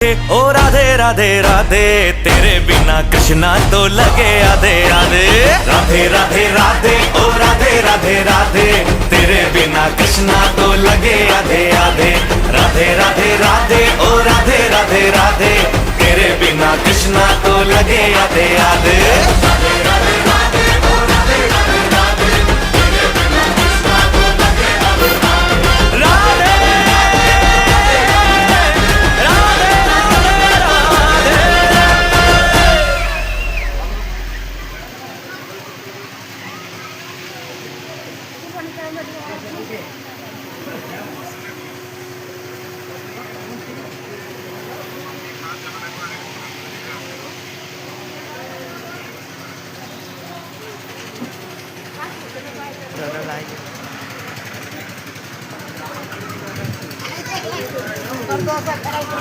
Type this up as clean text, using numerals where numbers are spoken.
ओ राधे राधे राधे तेरे बिना कृष्णा तो लगे आधे आधे। राधे राधे राधे ओ राधे राधे राधे तेरे बिना कृष्णा तो लगे आधे आधे। राधे राधे राधे ओ राधे राधे राधे तेरे बिना कृष्णा तो लगे आधे आधे। राधे राधे राधे ओ राधे राधे राधे तेरे बिना कृष्णा तो लगे आधे आधे। Radhe Terima kasih.